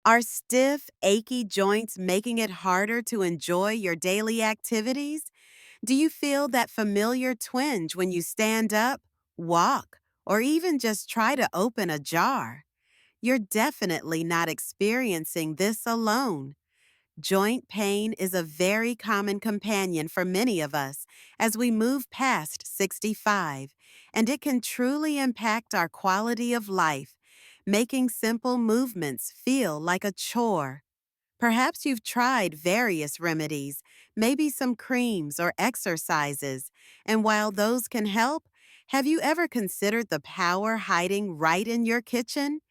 Are stiff, achy joints making it harder to enjoy your daily activities? Do you feel that familiar twinge when you stand up, walk, or even just try to open a jar? You're definitely not experiencing this alone. Joint pain is a very common companion for many of us as we move past 65, and it can truly impact our quality of life, making simple movements feel like a chore. Perhaps you've tried various remedies, maybe some creams or exercises, and while those can help, have you ever considered the power hiding right in your kitchen?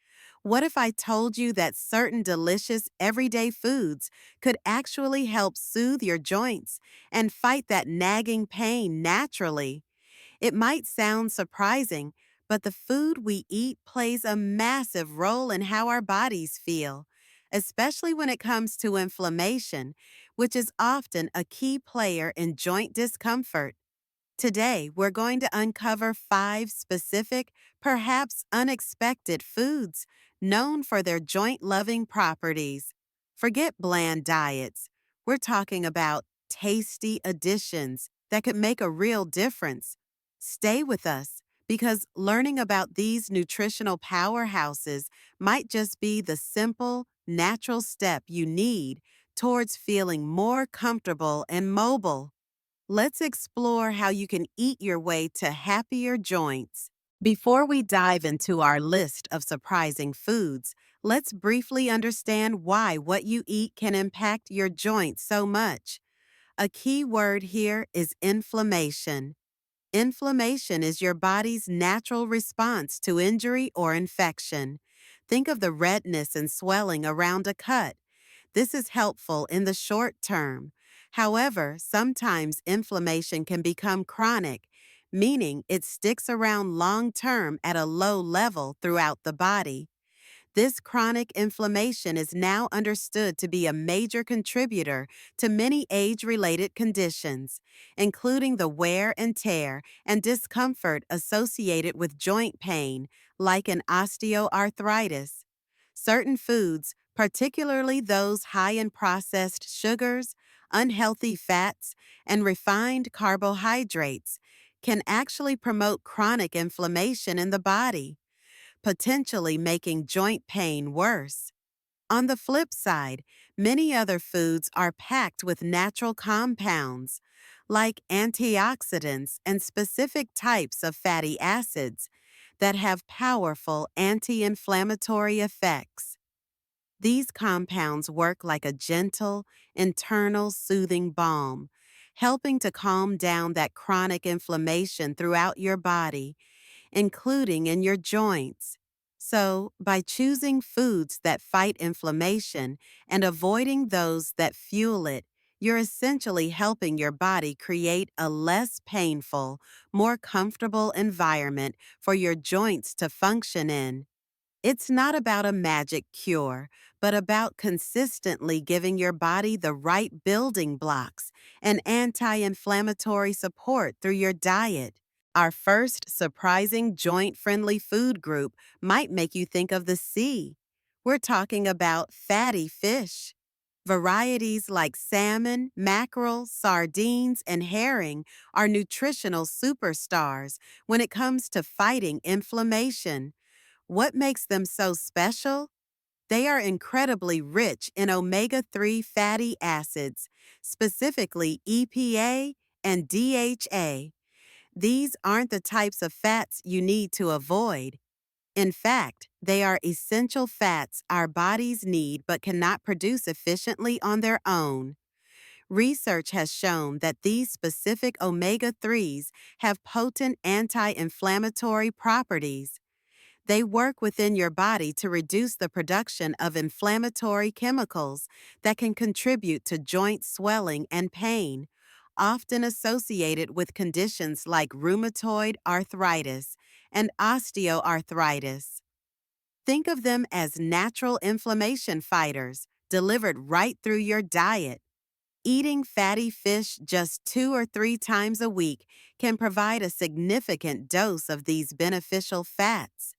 What if I told you that certain delicious everyday foods could actually help soothe your joints and fight that nagging pain naturally? It might sound surprising, but the food we eat plays a massive role in how our bodies feel, especially when it comes to inflammation, which is often a key player in joint discomfort. Today, we're going to uncover 5 specific, perhaps unexpected foods known for their joint-loving properties. Forget bland diets. We're talking about tasty additions that could make a real difference. Stay with us because learning about these nutritional powerhouses might just be the simple, natural step you need towards feeling more comfortable and mobile. Let's explore how you can eat your way to happier joints. Before we dive into our list of surprising foods, let's briefly understand why what you eat can impact your joints so much. A key word here is inflammation. Inflammation is your body's natural response to injury or infection. Think of the redness and swelling around a cut. This is helpful in the short term. However, sometimes inflammation can become chronic, meaning it sticks around long term at a low level throughout the body. This chronic inflammation is now understood to be a major contributor to many age-related conditions, including the wear and tear and discomfort associated with joint pain, like an osteoarthritis. Certain foods, particularly those high in processed sugars, unhealthy fats, and refined carbohydrates, can actually promote chronic inflammation in the body, potentially making joint pain worse. On the flip side, many other foods are packed with natural compounds, like antioxidants and specific types of fatty acids that have powerful anti-inflammatory effects. These compounds work like a gentle, internal soothing balm, helping to calm down that chronic inflammation throughout your body, including in your joints. So, by choosing foods that fight inflammation and avoiding those that fuel it, you're essentially helping your body create a less painful, more comfortable environment for your joints to function in. It's not about a magic cure, but about consistently giving your body the right building blocks and anti-inflammatory support through your diet. Our first surprising joint-friendly food group might make you think of the sea. We're talking about fatty fish. Varieties like salmon, mackerel, sardines, and herring are nutritional superstars when it comes to fighting inflammation. What makes them so special? They are incredibly rich in omega-3 fatty acids, specifically EPA and DHA. These aren't the types of fats you need to avoid. In fact, they are essential fats our bodies need but cannot produce efficiently on their own. Research has shown that these specific omega-3s have potent anti-inflammatory properties. They work within your body to reduce the production of inflammatory chemicals that can contribute to joint swelling and pain, often associated with conditions like rheumatoid arthritis and osteoarthritis. Think of them as natural inflammation fighters delivered right through your diet. Eating fatty fish just 2 or 3 times a week can provide a significant dose of these beneficial fats.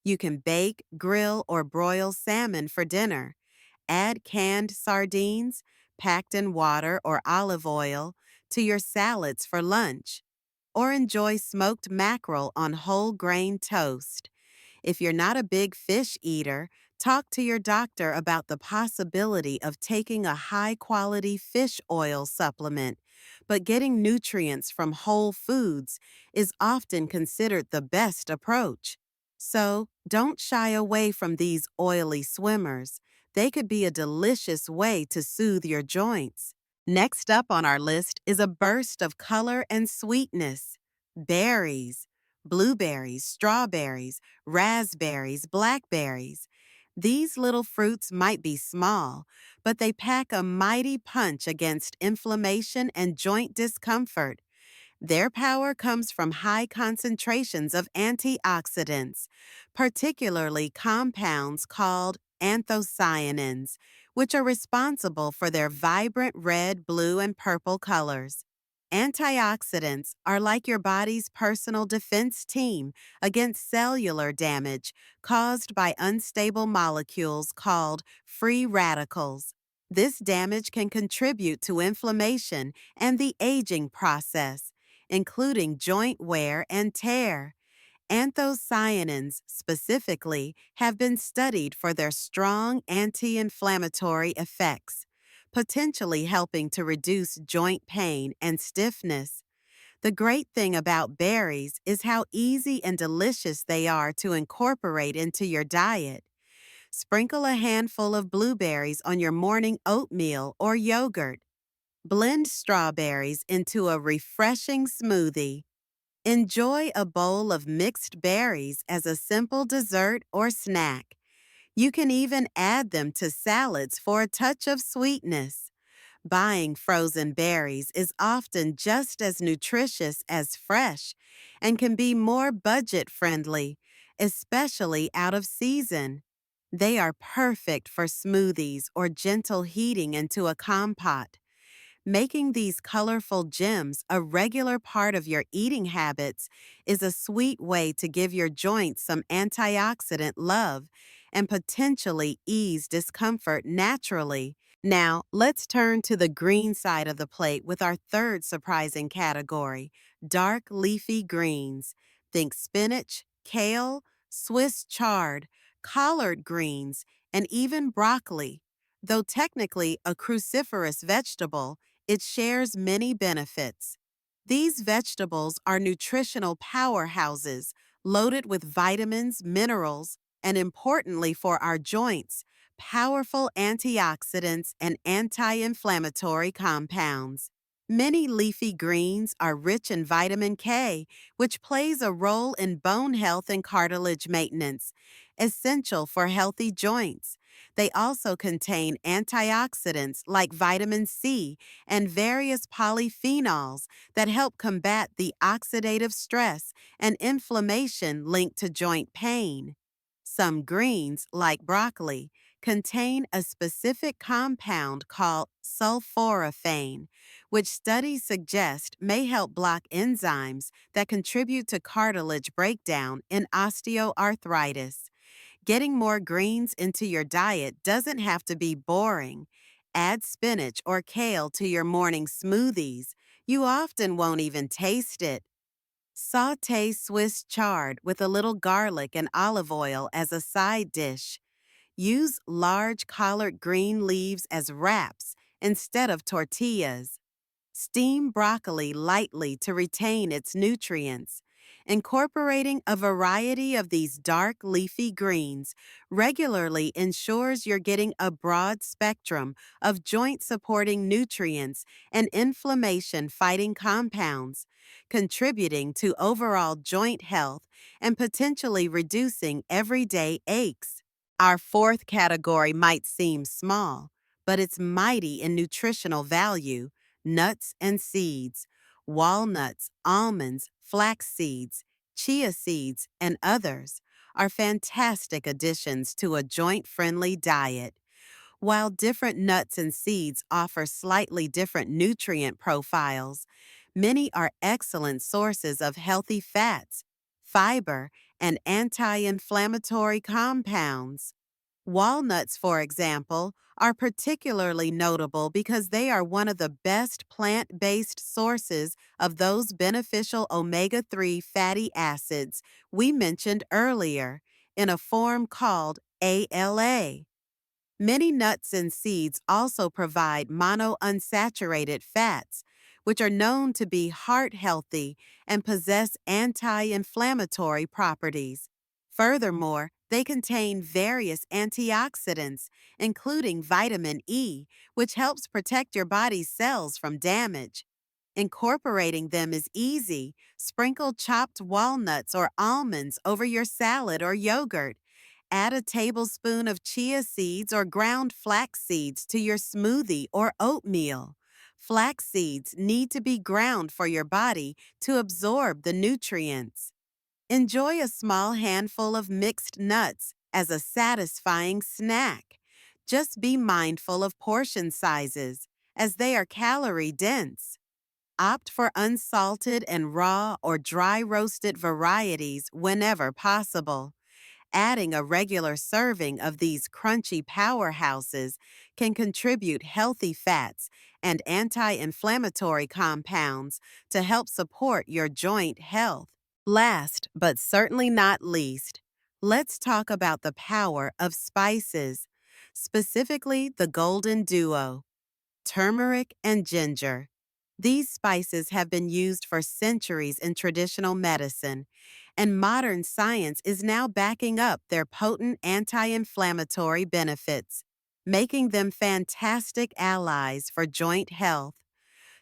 You can bake, grill, or broil salmon for dinner, Add canned sardines, packed in water or olive oil, to your salads for lunch, or enjoy smoked mackerel on whole grain toast. If you're not a big fish eater, talk to your doctor about the possibility of taking a high quality fish oil supplement. But getting nutrients from whole foods is often considered the best approach. So don't shy away from these oily swimmers. They could be a delicious way to soothe your joints. Next up on our list is a burst of color and sweetness: berries, blueberries, strawberries, raspberries, blackberries. These little fruits might be small, but they pack a mighty punch against inflammation and joint discomfort. Their power comes from high concentrations of antioxidants, particularly compounds called anthocyanins, which are responsible for their vibrant red, blue, and purple colors. Antioxidants are like your body's personal defense team against cellular damage caused by unstable molecules called free radicals. This damage can contribute to inflammation and the aging process, including joint wear and tear. Anthocyanins, specifically, have been studied for their strong anti-inflammatory effects, potentially helping to reduce joint pain and stiffness. The great thing about berries is how easy and delicious they are to incorporate into your diet. Sprinkle a handful of blueberries on your morning oatmeal or yogurt. Blend strawberries into a refreshing smoothie. Enjoy a bowl of mixed berries as a simple dessert or snack. You can even add them to salads for a touch of sweetness. Buying frozen berries is often just as nutritious as fresh and can be more budget friendly, especially out of season. They are perfect for smoothies or gentle heating into a compote. Making these colorful gems a regular part of your eating habits is a sweet way to give your joints some antioxidant love and potentially ease discomfort naturally. Now, let's turn to the green side of the plate with our third surprising category: dark leafy greens. Think spinach, kale, Swiss chard, collard greens, and even broccoli. Though technically a cruciferous vegetable, it shares many benefits. These vegetables are nutritional powerhouses loaded with vitamins, minerals, and importantly for our joints, powerful antioxidants and anti-inflammatory compounds. Many leafy greens are rich in vitamin K, which plays a role in bone health and cartilage maintenance, essential for healthy joints. They also contain antioxidants like vitamin C and various polyphenols that help combat the oxidative stress and inflammation linked to joint pain. Some greens, like broccoli, contain a specific compound called sulforaphane, which studies suggest may help block enzymes that contribute to cartilage breakdown in osteoarthritis. Getting more greens into your diet doesn't have to be boring. Add spinach or kale to your morning smoothies. You often won't even taste it. Sauté Swiss chard with a little garlic and olive oil as a side dish. Use large collard green leaves as wraps instead of tortillas. Steam broccoli lightly to retain its nutrients. Incorporating a variety of these dark leafy greens regularly ensures you're getting a broad spectrum of joint supporting nutrients and inflammation fighting compounds, contributing to overall joint health and potentially reducing everyday aches. Our fourth category might seem small, but it's mighty in nutritional value: nuts and seeds. Walnuts, almonds, flax seeds, chia seeds, and others are fantastic additions to a joint-friendly diet. While different nuts and seeds offer slightly different nutrient profiles, many are excellent sources of healthy fats, fiber, and anti-inflammatory compounds. Walnuts, for example, are particularly notable because they are one of the best plant-based sources of those beneficial omega-3 fatty acids we mentioned earlier in a form called ALA. Many nuts and seeds also provide monounsaturated fats, which are known to be heart healthy and possess anti-inflammatory properties. Furthermore, they contain various antioxidants, including vitamin E, which helps protect your body's cells from damage. Incorporating them is easy. Sprinkle chopped walnuts or almonds over your salad or yogurt. Add a tablespoon of chia seeds or ground flax seeds to your smoothie or oatmeal. Flax seeds need to be ground for your body to absorb the nutrients. Enjoy a small handful of mixed nuts as a satisfying snack. Just be mindful of portion sizes, as they are calorie dense. Opt for unsalted and raw or dry roasted varieties whenever possible. Adding a regular serving of these crunchy powerhouses can contribute healthy fats and anti-inflammatory compounds to help support your joint health. Last, but certainly not least, let's talk about the power of spices, specifically the golden duo, turmeric and ginger. These spices have been used for centuries in traditional medicine, and modern science is now backing up their potent anti-inflammatory benefits, making them fantastic allies for joint health.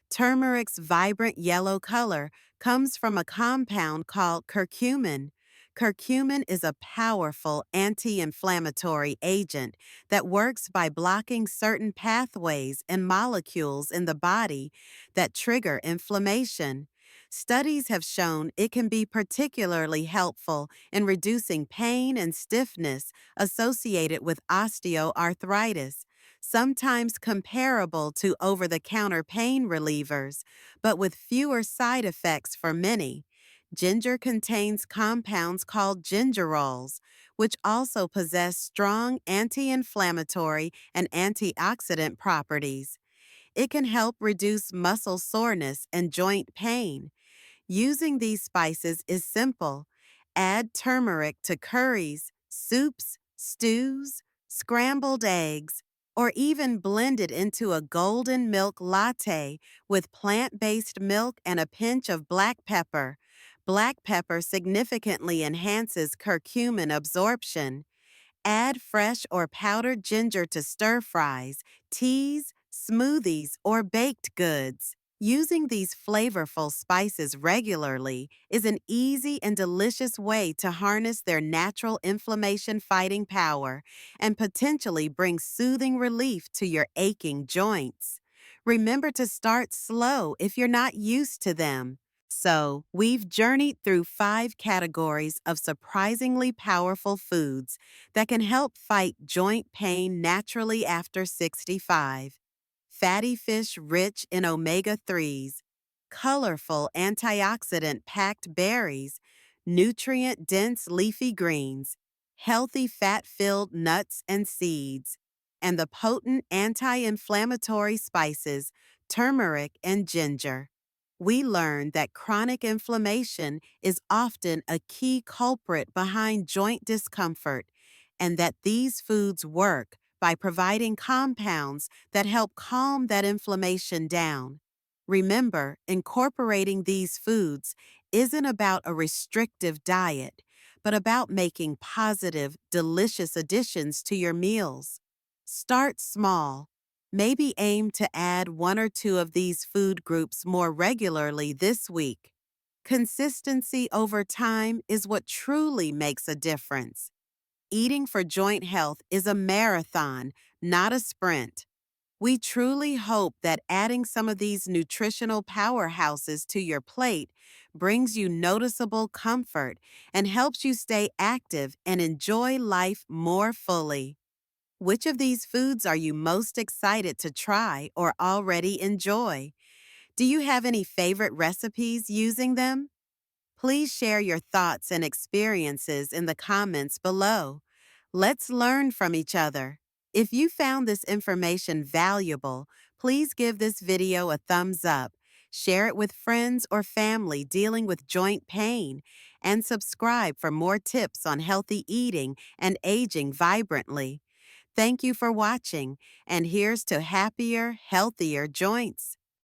Turmeric's vibrant yellow color comes from a compound called curcumin. Curcumin is a powerful anti-inflammatory agent that works by blocking certain pathways and molecules in the body that trigger inflammation. Studies have shown it can be particularly helpful in reducing pain and stiffness associated with osteoarthritis, sometimes comparable to over-the-counter pain relievers, but with fewer side effects for many. Ginger contains compounds called gingerols, which also possess strong anti-inflammatory and antioxidant properties. It can help reduce muscle soreness and joint pain. Using these spices is simple. Add turmeric to curries, soups, stews, scrambled eggs, or even blend it into a golden milk latte with plant-based milk and a pinch of black pepper. Black pepper significantly enhances curcumin absorption. Add fresh or powdered ginger to stir fries, teas, smoothies, or baked goods. Using these flavorful spices regularly is an easy and delicious way to harness their natural inflammation-fighting power and potentially bring soothing relief to your aching joints. Remember to start slow if you're not used to them. So, we've journeyed through 5 categories of surprisingly powerful foods that can help fight joint pain naturally after 65. Fatty fish rich in omega-3s, colorful antioxidant-packed berries, nutrient-dense leafy greens, healthy fat-filled nuts and seeds, and the potent anti-inflammatory spices, turmeric and ginger. We learned that chronic inflammation is often a key culprit behind joint discomfort, and that these foods work by providing compounds that help calm that inflammation down. Remember, incorporating these foods isn't about a restrictive diet, but about making positive, delicious additions to your meals. Start small. Maybe aim to add 1 or 2 of these food groups more regularly this week. Consistency over time is what truly makes a difference. Eating for joint health is a marathon, not a sprint. We truly hope that adding some of these nutritional powerhouses to your plate brings you noticeable comfort and helps you stay active and enjoy life more fully. Which of these foods are you most excited to try or already enjoy? Do you have any favorite recipes using them? Please share your thoughts and experiences in the comments below. Let's learn from each other. If you found this information valuable, please give this video a thumbs up, share it with friends or family dealing with joint pain, and subscribe for more tips on healthy eating and aging vibrantly. Thank you for watching, and here's to happier, healthier joints.